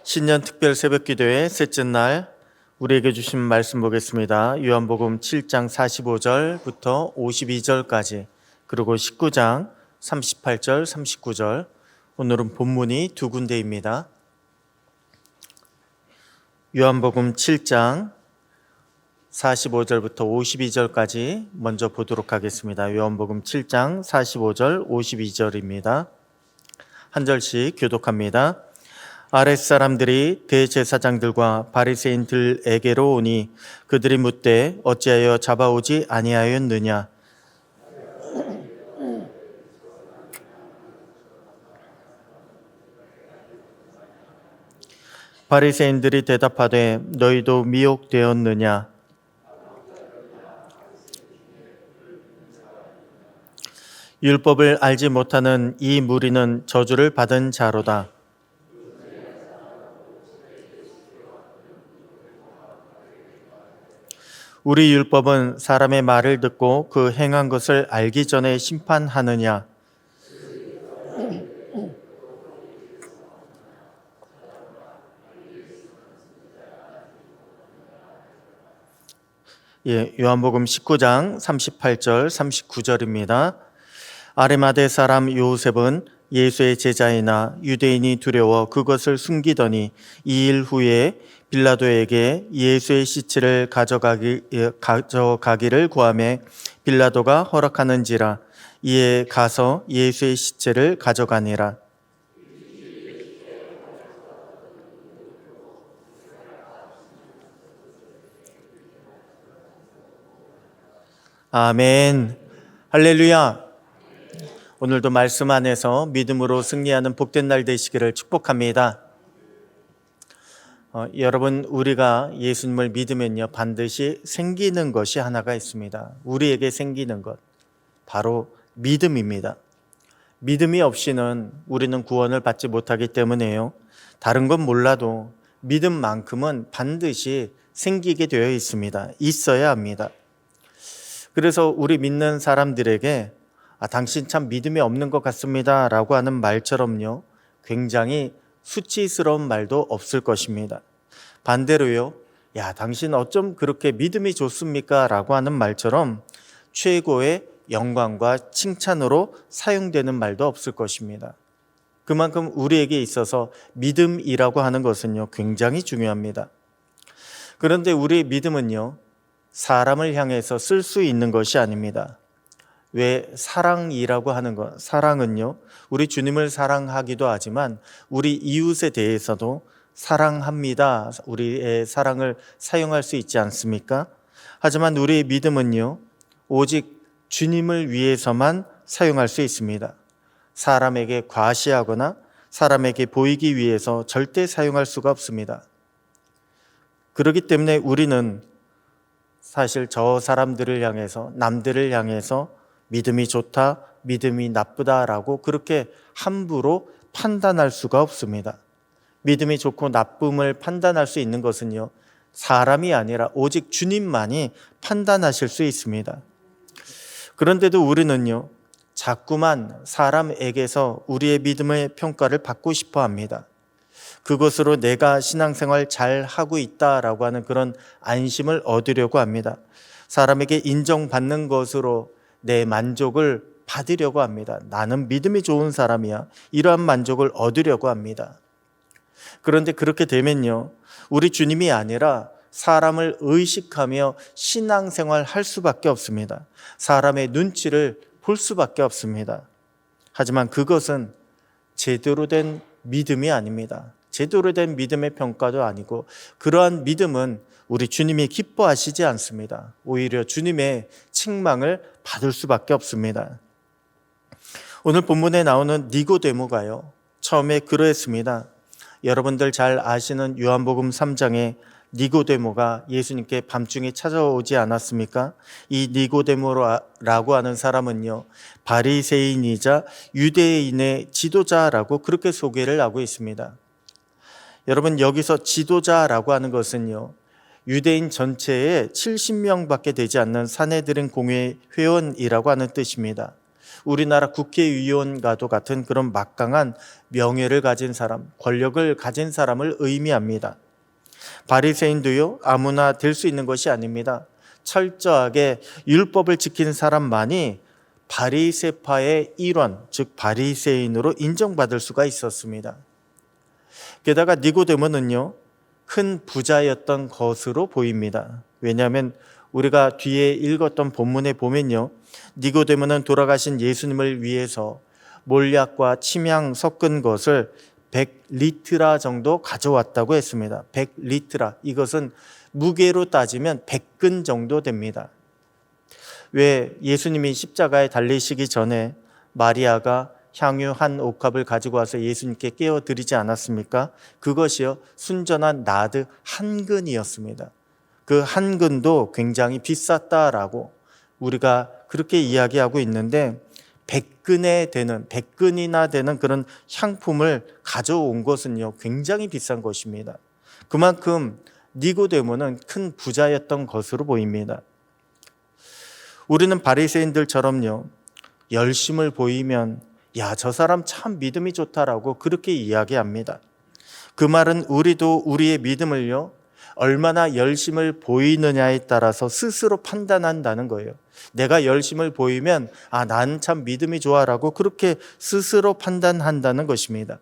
신년 특별 새벽기도회 셋째 날 우리에게 주신 말씀 보겠습니다. 요한복음 7장 45절부터 52절까지 그리고 19장 38절 39절. 오늘은 본문이 두 군데입니다. 요한복음 7장 45절부터 52절까지 먼저 보도록 하겠습니다. 요한복음 7장 45절 52절입니다. 한 절씩 교독합니다. 아랫사람들이 대제사장들과 바리새인들에게로 오니 그들이 묻되 어찌하여 잡아오지 아니하였느냐. 바리새인들이 대답하되 너희도 미혹되었느냐. 율법을 알지 못하는 이 무리는 저주를 받은 자로다. 우리 율법은 사람의 말을 듣고 그 행한 것을 알기 전에 심판하느냐. 요한복음 19장 38절 39절입니다. 아리마대 사람 요셉은 예수의 제자이나 유대인이 두려워 그것을 숨기더니 2일 후에 빌라도에게 예수의 시체를 가져가기를 구하매 빌라도가 허락하는지라. 이에 가서 예수의 시체를 가져가니라. 아멘. 할렐루야. 오늘도 말씀 안에서 믿음으로 승리하는 복된 날 되시기를 축복합니다. 여러분, 우리가 예수님을 믿으면요 반드시 생기는 것이 하나가 있습니다. 우리에게 생기는 것, 바로 믿음입니다. 믿음이 없이는 우리는 구원을 받지 못하기 때문에요, 다른 건 몰라도 믿음만큼은 반드시 생기게 되어 있습니다. 있어야 합니다. 그래서 우리 믿는 사람들에게 당신 참 믿음이 없는 것 같습니다 라고 하는 말처럼요, 굉장히 수치스러운 말도 없을 것입니다. 반대로요, 야 당신 어쩜 그렇게 믿음이 좋습니까 라고 하는 말처럼 최고의 영광과 칭찬으로 사용되는 말도 없을 것입니다. 그만큼 우리에게 있어서 믿음이라고 하는 것은요 굉장히 중요합니다. 그런데 우리의 믿음은요 사람을 향해서 쓸 수 있는 것이 아닙니다. 왜 사랑이라고 하는 것, 사랑은요 우리 주님을 사랑하기도 하지만 우리 이웃에 대해서도 사랑합니다. 우리의 사랑을 사용할 수 있지 않습니까? 하지만 우리의 믿음은요 오직 주님을 위해서만 사용할 수 있습니다. 사람에게 과시하거나 사람에게 보이기 위해서 절대 사용할 수가 없습니다. 그렇기 때문에 우리는 사실 저 사람들을 향해서, 남들을 향해서 믿음이 좋다, 믿음이 나쁘다라고 그렇게 함부로 판단할 수가 없습니다. 믿음이 좋고 나쁨을 판단할 수 있는 것은요 사람이 아니라 오직 주님만이 판단하실 수 있습니다. 그런데도 우리는요 자꾸만 사람에게서 우리의 믿음의 평가를 받고 싶어 합니다. 그것으로 내가 신앙생활 잘 하고 있다라고 하는 그런 안심을 얻으려고 합니다. 사람에게 인정받는 것으로 내 만족을 받으려고 합니다. 나는 믿음이 좋은 사람이야. 이러한 만족을 얻으려고 합니다. 그런데 그렇게 되면요 우리 주님이 아니라 사람을 의식하며 신앙생활 할 수밖에 없습니다. 사람의 눈치를 볼 수밖에 없습니다. 하지만 그것은 제대로 된 믿음이 아닙니다. 제대로 된 믿음의 평가도 아니고, 그러한 믿음은 우리 주님이 기뻐하시지 않습니다. 오히려 주님의 책망을 받을 수밖에 없습니다. 오늘 본문에 나오는 니고데모가요 처음에 그러했습니다. 여러분들 잘 아시는 요한복음 3장에 니고데모가 예수님께 밤중에 찾아오지 않았습니까? 이 니고데모라고 하는 사람은요 바리새인이자 유대인의 지도자라고 그렇게 소개를 하고 있습니다. 여러분, 여기서 지도자라고 하는 것은요 유대인 전체의 70명밖에 되지 않는 산헤드린 공회 회원이라고 하는 뜻입니다. 우리나라 국회의원과도 같은 그런 막강한 명예를 가진 사람, 권력을 가진 사람을 의미합니다. 바리새인도요, 아무나 될 수 있는 것이 아닙니다. 철저하게 율법을 지키는 사람만이 바리새파의 일원, 즉 바리새인으로 인정받을 수가 있었습니다. 게다가 니고데모는요, 큰 부자였던 것으로 보입니다. 왜냐하면 우리가 뒤에 읽었던 본문에 보면요, 니고데모는 돌아가신 예수님을 위해서 몰약과 침향 섞은 것을 100리트라 정도 가져왔다고 했습니다. 100리트라, 이것은 무게로 따지면 100근 정도 됩니다. 왜 예수님이 십자가에 달리시기 전에 마리아가 향유 한 옥합을 가지고 와서 예수님께 깨워드리지 않았습니까? 그것이요, 순전한 나드 한 근이었습니다. 그 한 근도 굉장히 비쌌다라고 우리가 그렇게 이야기하고 있는데, 100근이나 되는 그런 향품을 가져온 것은요, 굉장히 비싼 것입니다. 그만큼 니고데모는 큰 부자였던 것으로 보입니다. 우리는 바리새인들처럼요, 열심을 보이면 야, 저 사람 참 믿음이 좋다라고 그렇게 이야기합니다. 그 말은 우리도 우리의 믿음을요, 얼마나 열심을 보이느냐에 따라서 스스로 판단한다는 거예요. 내가 열심을 보이면 난 참 믿음이 좋아라고 그렇게 스스로 판단한다는 것입니다.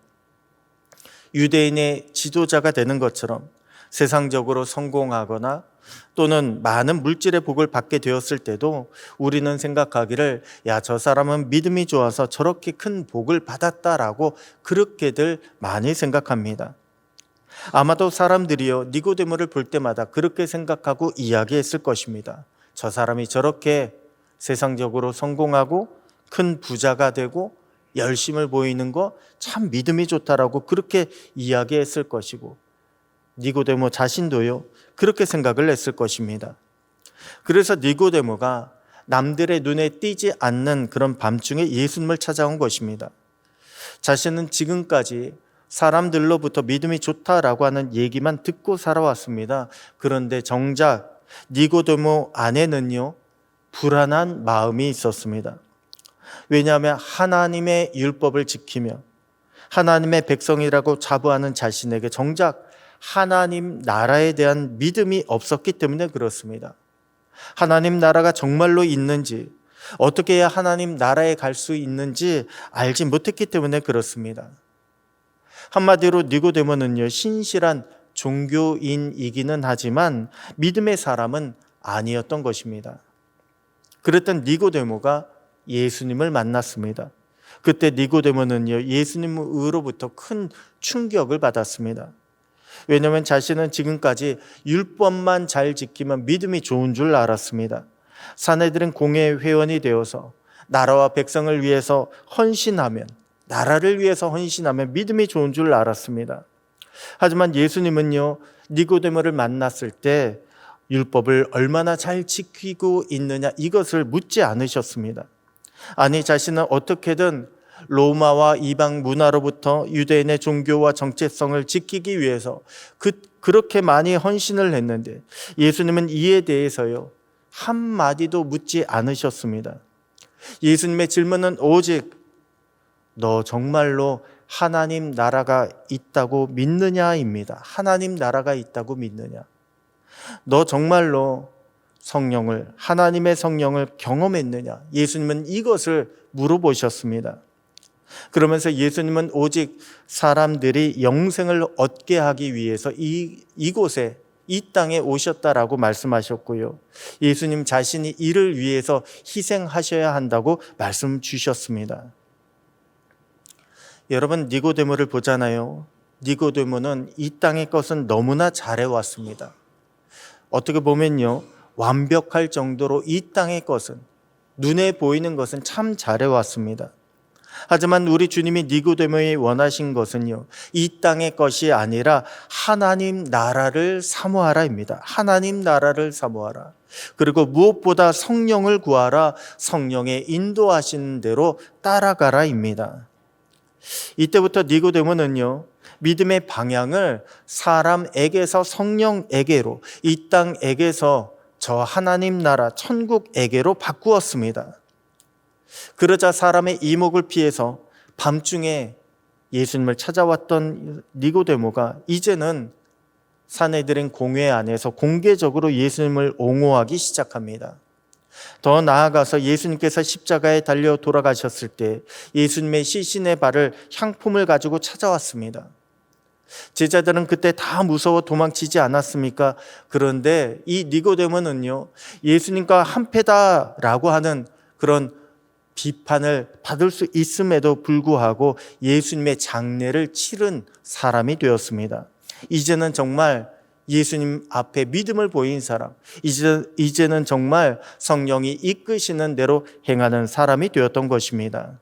유대인의 지도자가 되는 것처럼 세상적으로 성공하거나 또는 많은 물질의 복을 받게 되었을 때도 우리는 생각하기를 저 사람은 믿음이 좋아서 저렇게 큰 복을 받았다라고 그렇게들 많이 생각합니다. 아마도 사람들이요, 니고데모를 볼 때마다 그렇게 생각하고 이야기했을 것입니다. 저 사람이 저렇게 세상적으로 성공하고 큰 부자가 되고 열심을 보이는 거 참 믿음이 좋다라고 그렇게 이야기했을 것이고, 니고데모 자신도요, 그렇게 생각을 했을 것입니다. 그래서 니고데모가 남들의 눈에 띄지 않는 그런 밤중에 예수님을 찾아온 것입니다. 자신은 지금까지 사람들로부터 믿음이 좋다라고 하는 얘기만 듣고 살아왔습니다. 그런데 정작 니고데모 안에는요, 불안한 마음이 있었습니다. 왜냐하면 하나님의 율법을 지키며 하나님의 백성이라고 자부하는 자신에게 정작 하나님 나라에 대한 믿음이 없었기 때문에 그렇습니다. 하나님 나라가 정말로 있는지, 어떻게 해야 하나님 나라에 갈 수 있는지 알지 못했기 때문에 그렇습니다. 한마디로 니고데모는요, 신실한 종교인이기는 하지만 믿음의 사람은 아니었던 것입니다. 그랬던 니고데모가 예수님을 만났습니다. 그때 니고데모는요, 예수님으로부터 큰 충격을 받았습니다. 왜냐하면 자신은 지금까지 율법만 잘 지키면 믿음이 좋은 줄 알았습니다. 사내들은 공회 회원이 되어서 나라와 백성을 위해서 헌신하면, 나라를 위해서 헌신하면 믿음이 좋은 줄 알았습니다. 하지만 예수님은요, 니고데모를 만났을 때 율법을 얼마나 잘 지키고 있느냐, 이것을 묻지 않으셨습니다. 아니, 자신은 어떻게든 로마와 이방 문화로부터 유대인의 종교와 정체성을 지키기 위해서 그렇게 많이 헌신을 했는데 예수님은 이에 대해서요, 한마디도 묻지 않으셨습니다. 예수님의 질문은 오직 너 정말로 하나님 나라가 있다고 믿느냐입니다. 하나님 나라가 있다고 믿느냐? 너 정말로 성령을, 하나님의 성령을 경험했느냐? 예수님은 이것을 물어보셨습니다. 그러면서 예수님은 오직 사람들이 영생을 얻게 하기 위해서 이곳에, 이 땅에 오셨다라고 말씀하셨고요, 예수님 자신이 이를 위해서 희생하셔야 한다고 말씀 주셨습니다. 여러분, 니고데모를 보잖아요. 니고데모는 이 땅의 것은 너무나 잘해왔습니다. 어떻게 보면요, 완벽할 정도로 이 땅의 것은, 눈에 보이는 것은 참 잘해왔습니다. 하지만 우리 주님이 니고데모에 원하신 것은요, 이 땅의 것이 아니라 하나님 나라를 사모하라입니다. 하나님 나라를 사모하라. 그리고 무엇보다 성령을 구하라. 성령의 인도하시는 대로 따라가라입니다. 이때부터 니고데모는요, 믿음의 방향을 사람에게서 성령에게로, 이 땅에게서 저 하나님 나라 천국에게로 바꾸었습니다. 그러자 사람의 이목을 피해서 밤중에 예수님을 찾아왔던 니고데모가 이제는 사내들인 공회 안에서 공개적으로 예수님을 옹호하기 시작합니다. 더 나아가서 예수님께서 십자가에 달려 돌아가셨을 때 예수님의 시신의 발을 향품을 가지고 찾아왔습니다. 제자들은 그때 다 무서워 도망치지 않았습니까? 그런데 이 니고데모는요, 예수님과 한패다라고 하는 그런 비판을 받을 수 있음에도 불구하고 예수님의 장례를 치른 사람이 되었습니다. 이제는 정말 예수님 앞에 믿음을 보인 사람, 이제는 정말 성령이 이끄시는 대로 행하는 사람이 되었던 것입니다.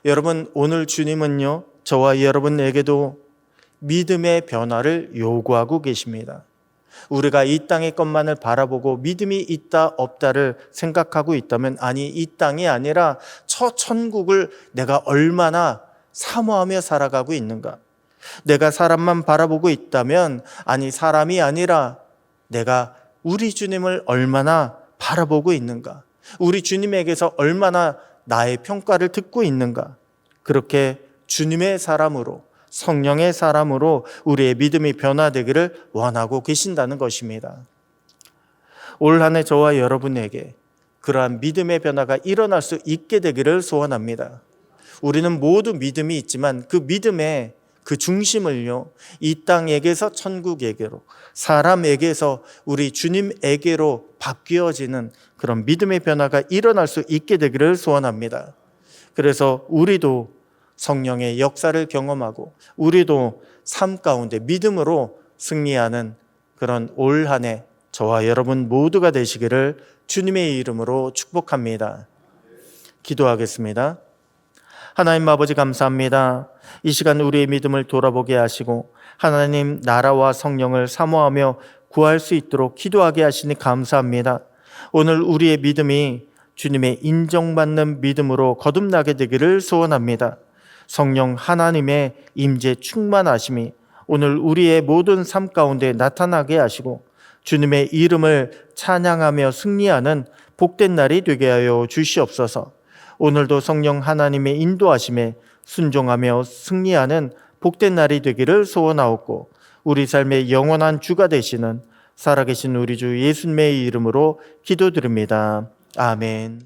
여러분, 오늘 주님은요, 저와 여러분에게도 믿음의 변화를 요구하고 계십니다. 우리가 이 땅의 것만을 바라보고 믿음이 있다 없다를 생각하고 있다면, 아니, 이 땅이 아니라 저 천국을 내가 얼마나 사모하며 살아가고 있는가? 내가 사람만 바라보고 있다면, 아니, 사람이 아니라 내가 우리 주님을 얼마나 바라보고 있는가? 우리 주님에게서 얼마나 나의 평가를 듣고 있는가? 그렇게 주님의 사람으로, 성령의 사람으로 우리의 믿음이 변화되기를 원하고 계신다는 것입니다. 올 한 해 저와 여러분에게 그러한 믿음의 변화가 일어날 수 있게 되기를 소원합니다. 우리는 모두 믿음이 있지만 그 믿음의 그 중심을요, 이 땅에게서 천국에게로, 사람에게서 우리 주님에게로 바뀌어지는 그런 믿음의 변화가 일어날 수 있게 되기를 소원합니다. 그래서 우리도 성령의 역사를 경험하고 우리도 삶 가운데 믿음으로 승리하는 그런 올 한 해 저와 여러분 모두가 되시기를 주님의 이름으로 축복합니다. 기도하겠습니다. 하나님 아버지, 감사합니다. 이 시간 우리의 믿음을 돌아보게 하시고 하나님 나라와 성령을 사모하며 구할 수 있도록 기도하게 하시니 감사합니다. 오늘 우리의 믿음이 주님의 인정받는 믿음으로 거듭나게 되기를 소원합니다. 성령 하나님의 임재 충만하심이 오늘 우리의 모든 삶 가운데 나타나게 하시고 주님의 이름을 찬양하며 승리하는 복된 날이 되게 하여 주시옵소서. 오늘도 성령 하나님의 인도하심에 순종하며 승리하는 복된 날이 되기를 소원하옵고 우리 삶의 영원한 주가 되시는 살아계신 우리 주 예수님의 이름으로 기도드립니다. 아멘.